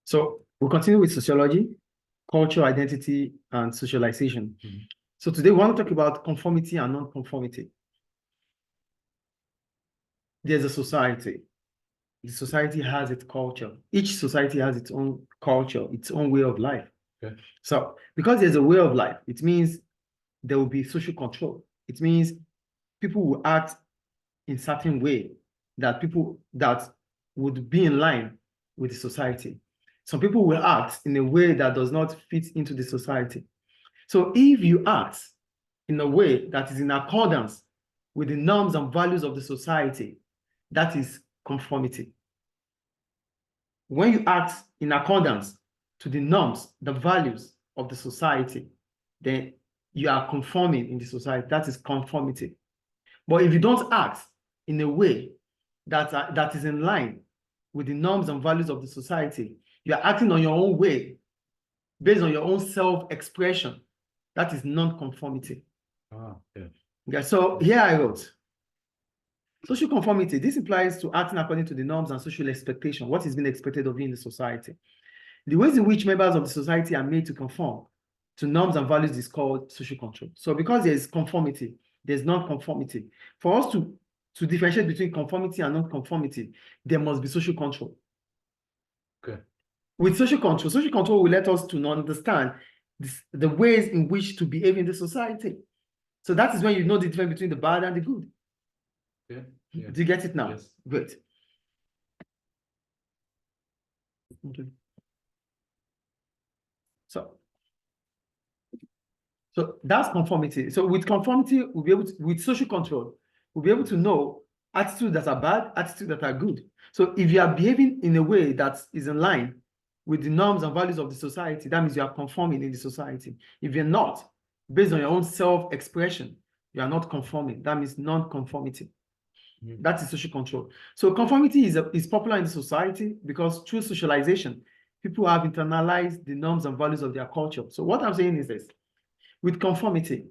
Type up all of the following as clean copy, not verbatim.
So we'll continue with sociology, culture, identity, and socialization. So today we want to talk about conformity and non-conformity. There's a society. The society has its culture. Each society has its own culture, its own way of life. Okay. So because there's a way of life, it means there will be social control. It means people will act in certain way that would be in line with the society. Some people will act in a way that does not fit into the society. So if you act in a way that is in accordance with the norms and values of the society, that is conformity. When you act in accordance to the norms, the values of the society, then you are conforming in the society. That is conformity. But if you don't act in a way that is in line with the norms and values of the society, you are acting on your own way, based on your own self-expression. That is non-conformity. Yeah, so here I wrote, social conformity. This implies to acting according to the norms and social expectation, what is being expected of you in the society. The ways in which members of the society are made to conform to norms and values is called social control. So because there is conformity, there's non-conformity. For us to differentiate between conformity and non-conformity, there must be social control. Okay. With social control will let us to understand the ways in which to behave in the society. So that is when you know the difference between the bad and the good. Yeah. Yeah. Do you get it now? Yes. Great. Okay. So that's conformity. So with conformity, we'll be able to, with social control, we'll be able to know attitudes that are bad, attitudes that are good. So if you are behaving in a way that is in line with the norms and values of the society, that means you are conforming in the society. If you're not, based on your own self-expression, you are not conforming. That means non-conformity. That is social control. So conformity is popular in the society because through socialization, people have internalized the norms and values of their culture. So what I'm saying is this. With conformity,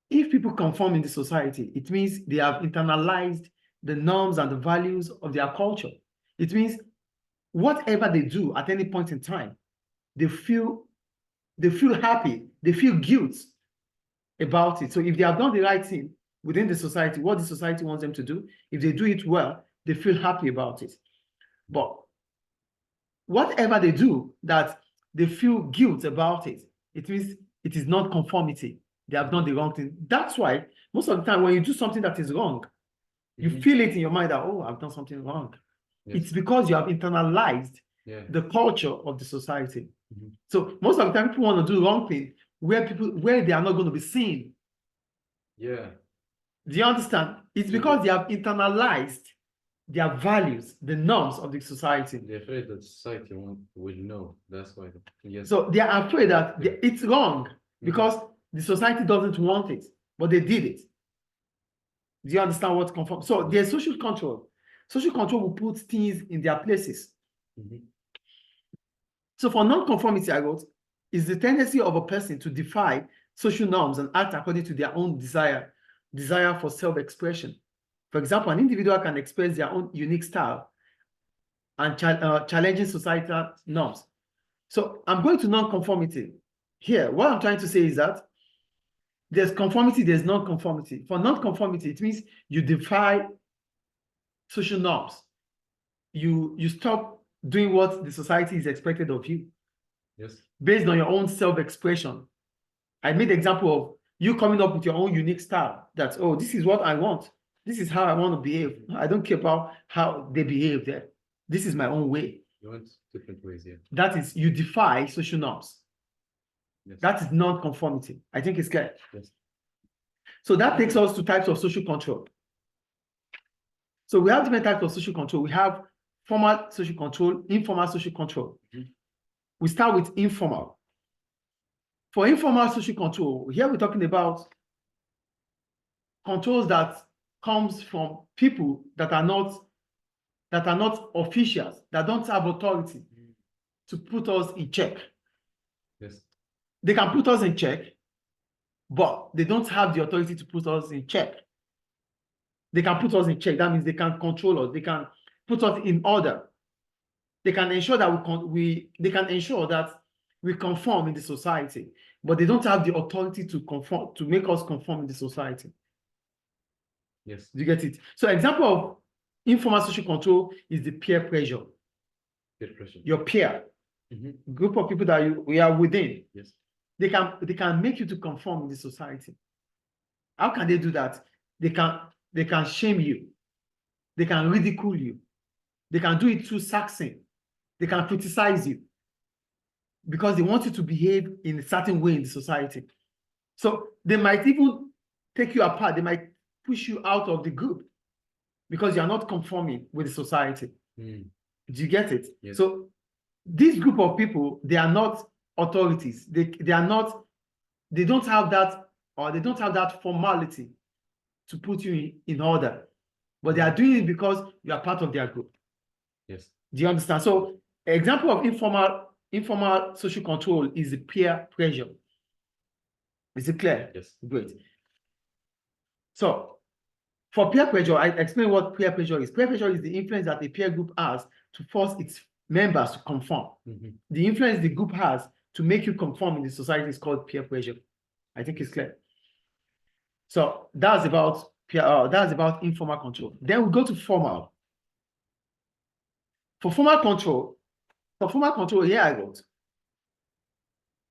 if people conform in the society, it means they have internalized the norms and the values of their culture. It means whatever they do at any point in time, they feel happy, they feel guilt about it. So if they have done the right thing within the society, what the society wants them to do, if they do it well, they feel happy about it. But whatever they do that they feel guilt about it, it means it is not conformity. They have done the wrong thing. That's why most of the time when you do something that is wrong, you feel it in your mind that, oh, I've done something wrong. Yes. It's because you have internalized the culture of the society. So most of the time people want to do wrong thing where they are not going to be seen. Yeah. Do you understand? It's because they have internalized their values, the norms of the society. They're afraid that society will know. That's why. Yes. So they are afraid that it's wrong because the society doesn't want it, but they did it. Do you understand what conform? So there's social control. Social control will put things in their places. So for non-conformity, I wrote, is the tendency of a person to defy social norms and act according to their own desire for self-expression. For example, an individual can express their own unique style and challenging societal norms. So I'm going to non-conformity. Here, what I'm trying to say is that there's conformity, there's non-conformity. For non-conformity, it means you defy social norms. You stop doing what the society is expected of you. Yes. Based on your own self-expression. I made the example of you coming up with your own unique style. That, oh, this is what I want. This is how I want to behave. I don't care about how they behave there. This is my own way. You want different ways, yeah. That is, you defy social norms. Yes. That is non-conformity. I think it's clear. Yes. So that takes us to types of social control. So we have different types of social control. We have formal social control, informal social control. We start with informal. For informal social control, here we're talking about controls that comes from people that are not officials, that don't have authority to put us in check. Yes. They can put us in check, but they don't have the authority to put us in check. They can put us in check. That means they can control us. They can put us in order. They can ensure that they can ensure that we conform in the society, but they don't have the authority to conform, to make us conform in the society. Yes. Do you get it? So example of informal social control is the peer pressure. Peer pressure. Your peer, Mhm. group of people that we are within. Yes. They can make you to conform in the society. How can they do that? They can shame you. They can ridicule you. They can do it through saxing. They can criticize you because they want you to behave in a certain way in the society. So they might even take you apart. They might push you out of the group because you are not conforming with the society. Mm. Do you get it? Yes. So this group of people, they are not authorities. They don't have that, or they don't have that formality to put you in order. But they are doing it because you are part of their group. Yes. Do you understand? So example of informal social control is the peer pressure. Is it clear? Yes. Great. So for peer pressure, I explain what peer pressure is. Peer pressure is the influence that a peer group has to force its members to conform. Mhm. The influence the group has to make you conform in the society is called peer pressure. I think it's clear. So that's about informal control. Then we go to formal. For formal control, here I wrote.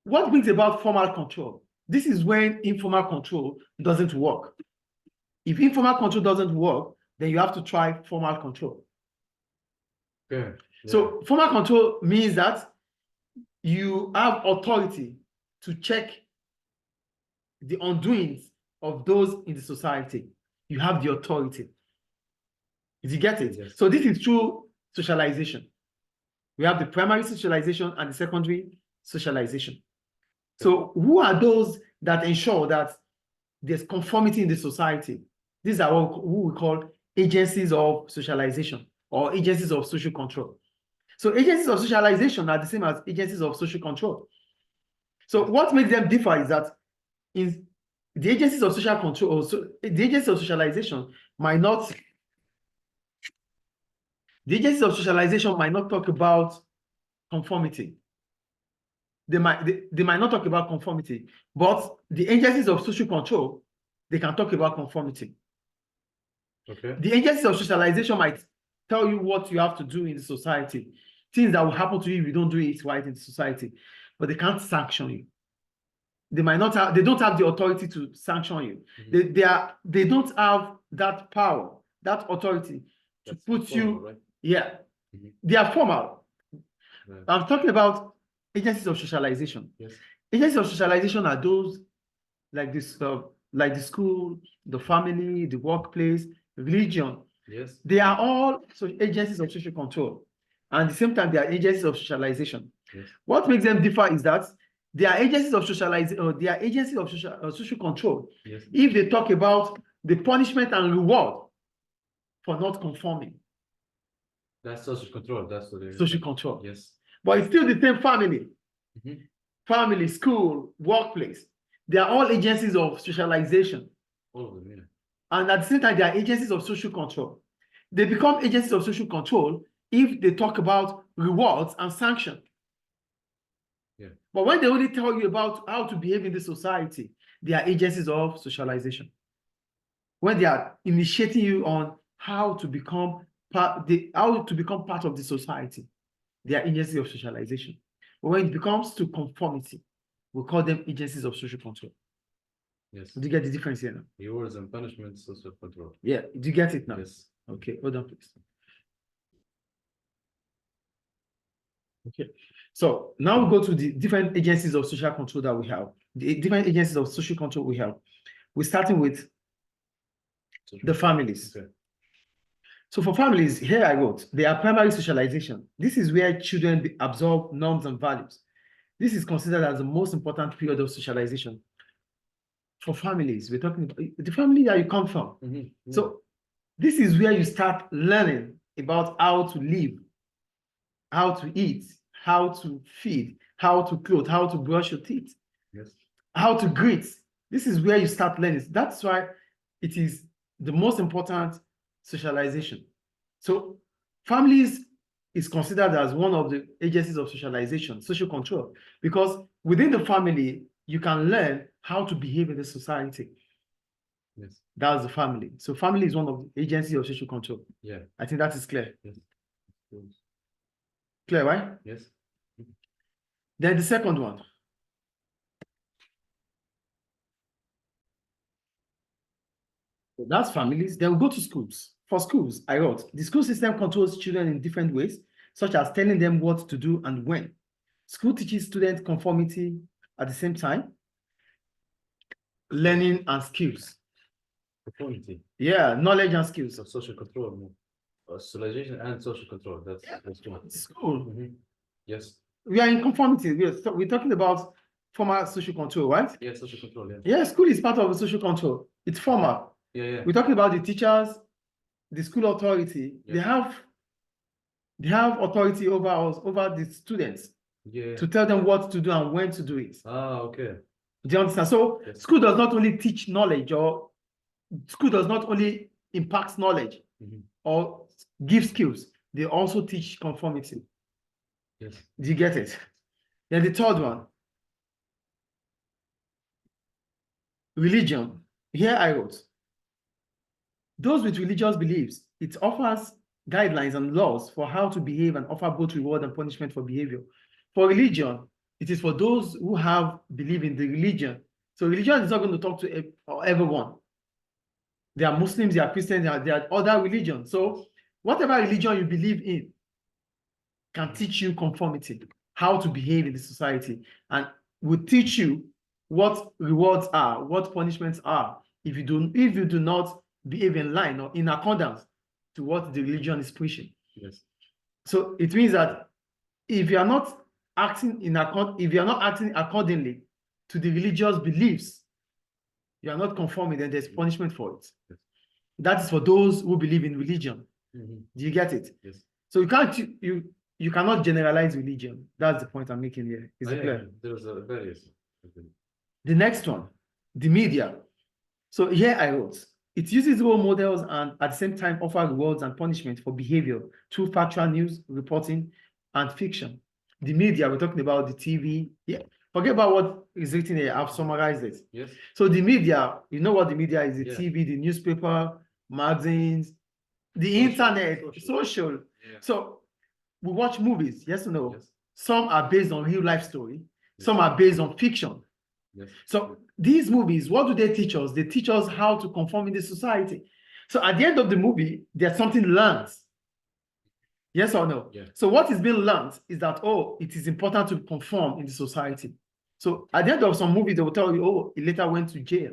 What brings about formal control? This is when informal control doesn't work. If informal control doesn't work, then you have to try formal control. Yeah. So formal control means that you have authority to check the undoings of those in the society. You have the authority. Did you get it? Yes. So this is through socialization. We have the primary socialization and the secondary socialization. So who are those that ensure that there's conformity in the society? These are who we call agencies of socialization or agencies of social control. So agencies of socialization are the same as agencies of social control. So what makes them differ is that in the agencies of social control, the agencies of socialization might not talk about conformity. They might not talk about conformity, but the agencies of social control, they can talk about conformity. Okay. The agencies of socialization might tell you what you have to do in the society, things that will happen to you if you don't do it right in the society, but they can't sanction you. They don't have the authority to sanction you. Mhm. They don't have that power, that authority to put you. Right? Yeah. Mhm. They are formal. Yeah. I'm talking about agencies of socialization. Yes. Agencies of socialization are those like this, like the school, the family, the workplace, religion. Yes. They are all agencies of social control. And at the same time, they are agencies of socialization. Yes. What makes them differ is that they are agencies of socialization, or they are agencies of social control. Yes. If they talk about the punishment and reward for not conforming. That's social control. That's what it is. Social control. Yes. But it's still the same family. Mhm. Family, school, workplace. They are all agencies of socialization. All of them, yeah. And at the same time, they are agencies of social control. They become agencies of social control if they talk about rewards and sanction. Yeah. But when they only tell you about how to behave in the society, they are agencies of socialization. When they are initiating you on how to become part of the society, they are agencies of socialization. But when it becomes to conformity, we call them agencies of social control. Yes. Do you get the difference here now? Rewards and punishments, social control. Yeah, do you get it now? Yes. Okay, hold on, please. Okay, so now we go to the different agencies of social control that we have. The different agencies of social control we have. We're starting with the families. Okay. So for families, here I wrote, they are primary socialization. This is where children absorb norms and values. This is considered as the most important period of socialization. For families, we're talking about the family that you come from. Mhm. Yeah. So this is where you start learning about how to live, how to eat, how to feed, how to clothe, how to brush your teeth, Yes. how to greet. This is where you start learning. That's why it is the most important socialization. So families is considered as one of the agencies of socialization, social control, because within the family, you can learn how to behave in the society. Yes. That's the family. So family is one of the agencies of social control. Yeah. I think that is clear. Yes. Clear, right? Yes. Then the second one. So that's families. Then we go to schools. For schools, I wrote, the school system controls children in different ways, such as telling them what to do and when. School teaches students conformity at the same time, learning and skills. Conformity. Yeah, knowledge and skills. So social control. Socialization and social control. That's one. School. Mhm. Yes. We are in conformity. We're talking about formal social control, right? Yeah, social control. Yeah. Yeah, school is part of the social control. It's formal. Yeah, yeah. We're talking about the teachers, the school authority. Yeah. They have authority over us, over the students, Yeah. to tell them what to do and when to do it. Ah, okay. Do you understand? So Yes. school does not only teach knowledge, or school does not only impact knowledge Mhm. or give skills, they also teach conformity. Yes. Do you get it? Then the third one, religion. Here I wrote, those with religious beliefs, it offers guidelines and laws for how to behave and offer both reward and punishment for behavior. For religion, it is for those who have belief in the religion. So religion is not going to talk to everyone. There are Muslims, there are Christians, there are other religions. So whatever religion you believe in can teach you conformity, how to behave in the society, and will teach you what rewards are, what punishments are, if you do not behave in line or in accordance to what the religion is preaching. Yes. So it means that if you are not acting accordingly to the religious beliefs, you are not conforming, then there's punishment for it. Yes. That is for those who believe in religion. Mhm. Do you get it? Yes. So you cannot generalize religion. That's the point I'm making here. Is it clear? There's a various. The next one, the media. So here I wrote, it uses role models and at the same time offer rewards and punishment for behavior through factual news, reporting, and fiction. The media, we're talking about the TV. Yeah, forget about what is written here. I've summarized it. Yes. So the media, you know what the media is, the Yeah. TV, the newspaper, magazines, the Social. internet, social. Yeah. So we watch movies, yes or no? Yes. Some are based on real life story. Yes. Some are based on fiction. Yes. So these movies, what do they teach us? They teach us how to conform in the society. So at the end of the movie, there's something learned. Yes or no? Yeah. So what is being learned is that, oh, it is important to conform in the society. So at the end of some movie, they will tell you, oh, he later went to jail.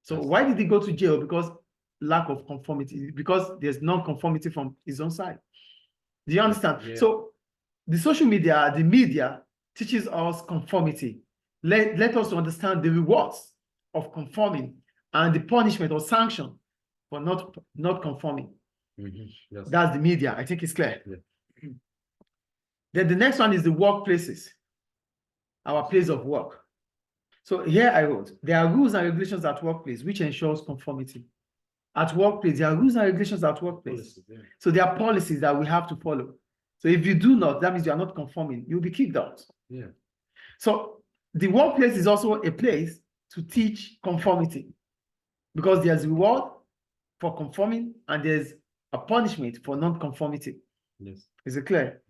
So Yes. why did he go to jail? Because lack of conformity, because there's non-conformity from his own side. Do you understand? Yeah. So the social media, the media teaches us conformity. Let us understand the rewards of conforming and the punishment or sanction for not conforming. Mhm. Yes. That's the media. I think it's clear. Yeah. Then the next one is the workplaces, our place of work. So here I wrote, there are rules and regulations at workplace which ensures conformity. At workplace, there are rules and regulations at workplace. Policies, yeah. So there are policies that we have to follow. So if you do not, that means you are not conforming. You'll be kicked out. Yeah. So the workplace is also a place to teach conformity, because there's reward for conforming and there's a punishment for non-conformity. Yes. Is it clear?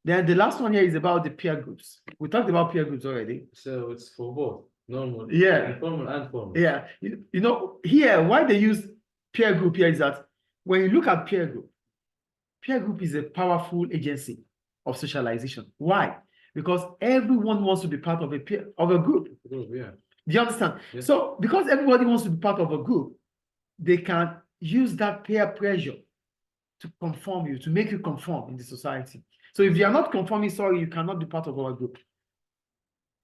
Then the last one here is about the peer groups. We talked about peer groups already. So it's for both normal, Yeah. informal and formal. Yeah. You know, here, why they use peer group here is that when you look at peer group is a powerful agency of socialization. Why? Because everyone wants to be part of a group. Yeah. Do you understand? Yeah. So because everybody wants to be part of a group, they can use that peer pressure to conform you, to make you conform in the society. So if you are not conforming, sorry, you cannot be part of our group.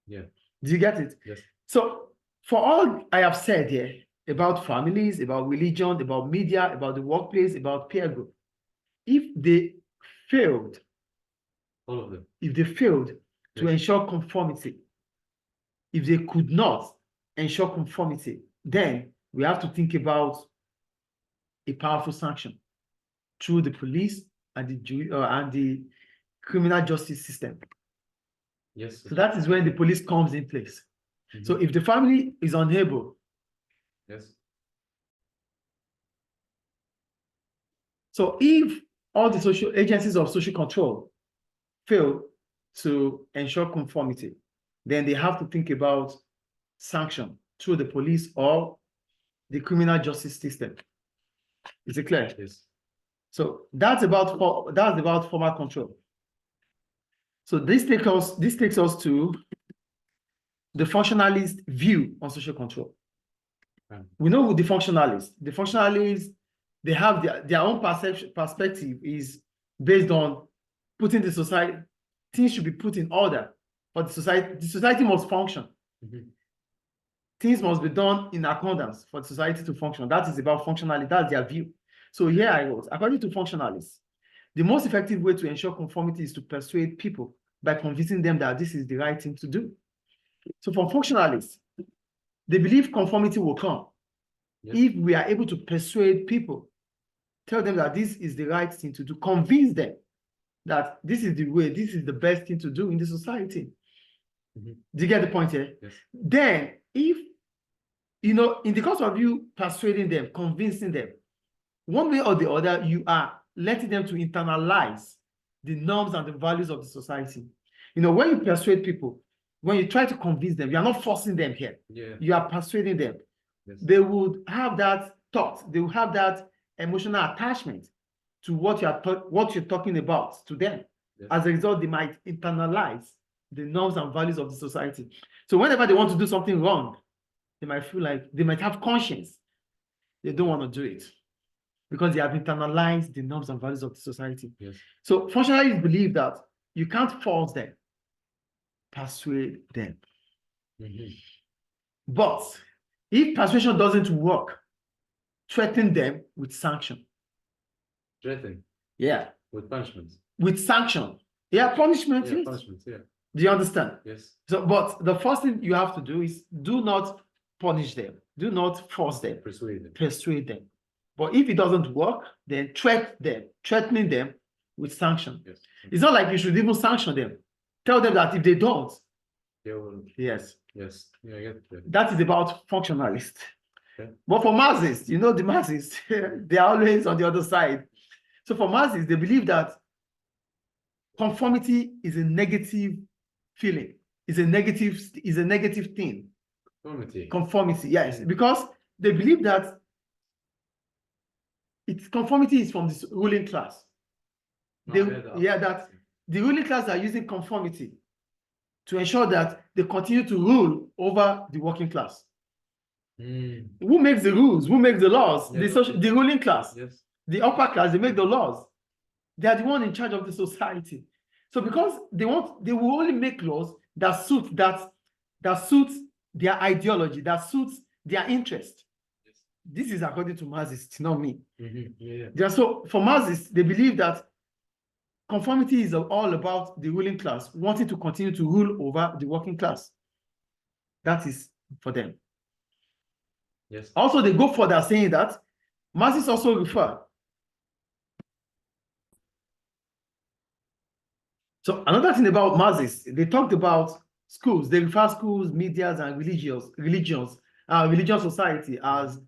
Yeah. Do you get it? Yes. So for all I have said here about families, about religion, about media, about the workplace, about peer group, if they failed, All of them. if they failed to Yes. ensure conformity, if they could not ensure conformity, then we have to think about a powerful sanction through the police and the criminal justice system. Yes. So that is when the police comes in place. So if the family is unable, Yes. so if all the social agencies of social control fail to ensure conformity, then they have to think about sanction through the police or the criminal justice system. Is it clear? Yes. So that's about formal control. So this takes us to the functionalist view on social control. We know who the functionalists. The functionalists, they have their own perspective is based on putting the society, things should be put in order for the society. The society must function. Things must be done in accordance for the society to function. That is about functionality. That's their view. So here I wrote, according to functionalists, the most effective way to ensure conformity is to persuade people by convincing them that this is the right thing to do. So for functionalists, they believe conformity will come if we are able to persuade people, tell them that this is the right thing to do, convince them that this is the way, this is the best thing to do in the society. Do you get the point here? Yes. Then if, in the course of you persuading them, convincing them, one way or the other, you are letting them to internalize the norms and the values of the society. When you persuade people, when you try to convince them, you are not forcing them here. Yeah. You are persuading them. Yes. They would have that thought. They will have that emotional attachment to what you're talking about to them. Yes. As a result, they might internalize the norms and values of the society. So whenever they want to do something wrong, they might feel like they might have conscience. They don't want to do it because they have internalized the norms and values of the society. Yes. So functionalists believe that you can't force them, persuade them. But if persuasion doesn't work, threaten them with sanction. Threaten. Yeah. With punishment. With sanction. Yeah, punishment. Yeah, Yes. punishment. Yeah. Do you understand? Yes. So, but the first thing you have to do is do not punish them. Do not force them. Persuade them. Persuade them. But if it doesn't work, then threatening them with sanction. Yes. It's not like you should even sanction them. Tell them that if they don't, They will. yes. Yes. Yeah, I get it. That is about functionalists. Okay. But for Marxists, the Marxists, they are always on the other side. So for Marxists, they believe that conformity is a negative feeling. It's a negative thing. Conformity, yes. Because they believe that conformity is from this ruling class. That the ruling class are using conformity to ensure that they continue to rule over the working class. Who makes the rules? Who makes the laws? Yes. The ruling class. Yes. The upper class, they make the laws. They are the one in charge of the society. So because they will only make laws that suit their ideology, that suits their interest. Yes. This is according to Marxists, not me. Yeah. So for Marxists, they believe that conformity is all about the ruling class wanting to continue to rule over the working class. That is for them. Yes. Also, they go further saying that Marxists also refer. So another thing about Marxists, they talked about schools. They refer schools, medias, and religious society as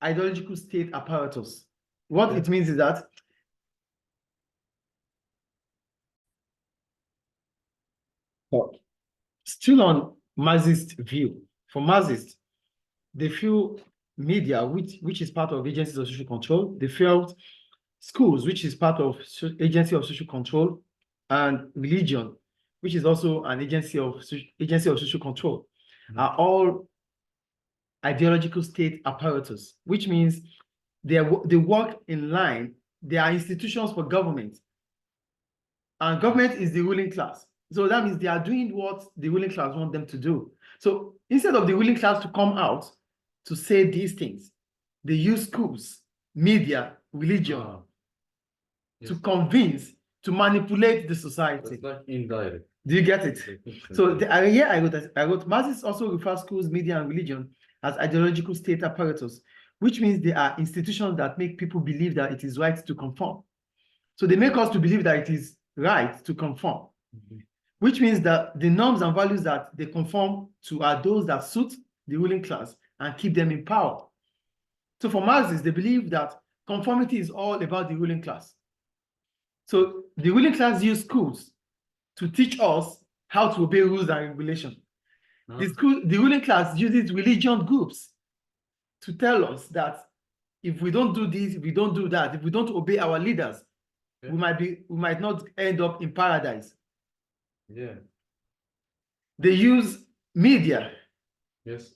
ideological state apparatus. What it means is that still on Marxist view, for Marxists, they feel media, which is part of agencies of social control. They felt schools, which is part of agency of social control, and religion, which is also an agency of social control, are all ideological state apparatus, which means they work in line. They are institutions for government, and government is the ruling class. So that means they are doing what the ruling class want them to do. So instead of the ruling class to come out to say these things, they use schools, media, religion to convince, to manipulate the society. It's like indirect. Do you get it? So I wrote Marxists also refer schools, media, and religion as ideological state apparatus, which means they are institutions that make people believe that it is right to conform. So they make us to believe that it is right to conform, which means that the norms and values that they conform to are those that suit the ruling class and keep them in power. So for Marxists, they believe that conformity is all about the ruling class. So the ruling class use schools to teach us how to obey rules and regulations. The ruling class uses religion groups to tell us that if we don't do this, if we don't do that, if we don't obey our leaders, we might not end up in paradise. Yeah. They use media Yes.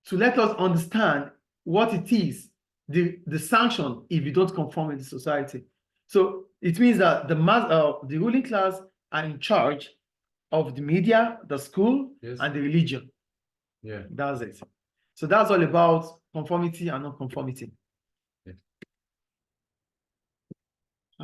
to let us understand what it is, the sanction if you don't conform in the society. So it means that the ruling class are in charge of the media, the school, Yes. and the religion. Yeah. That's it. So that's all about conformity and non-conformity.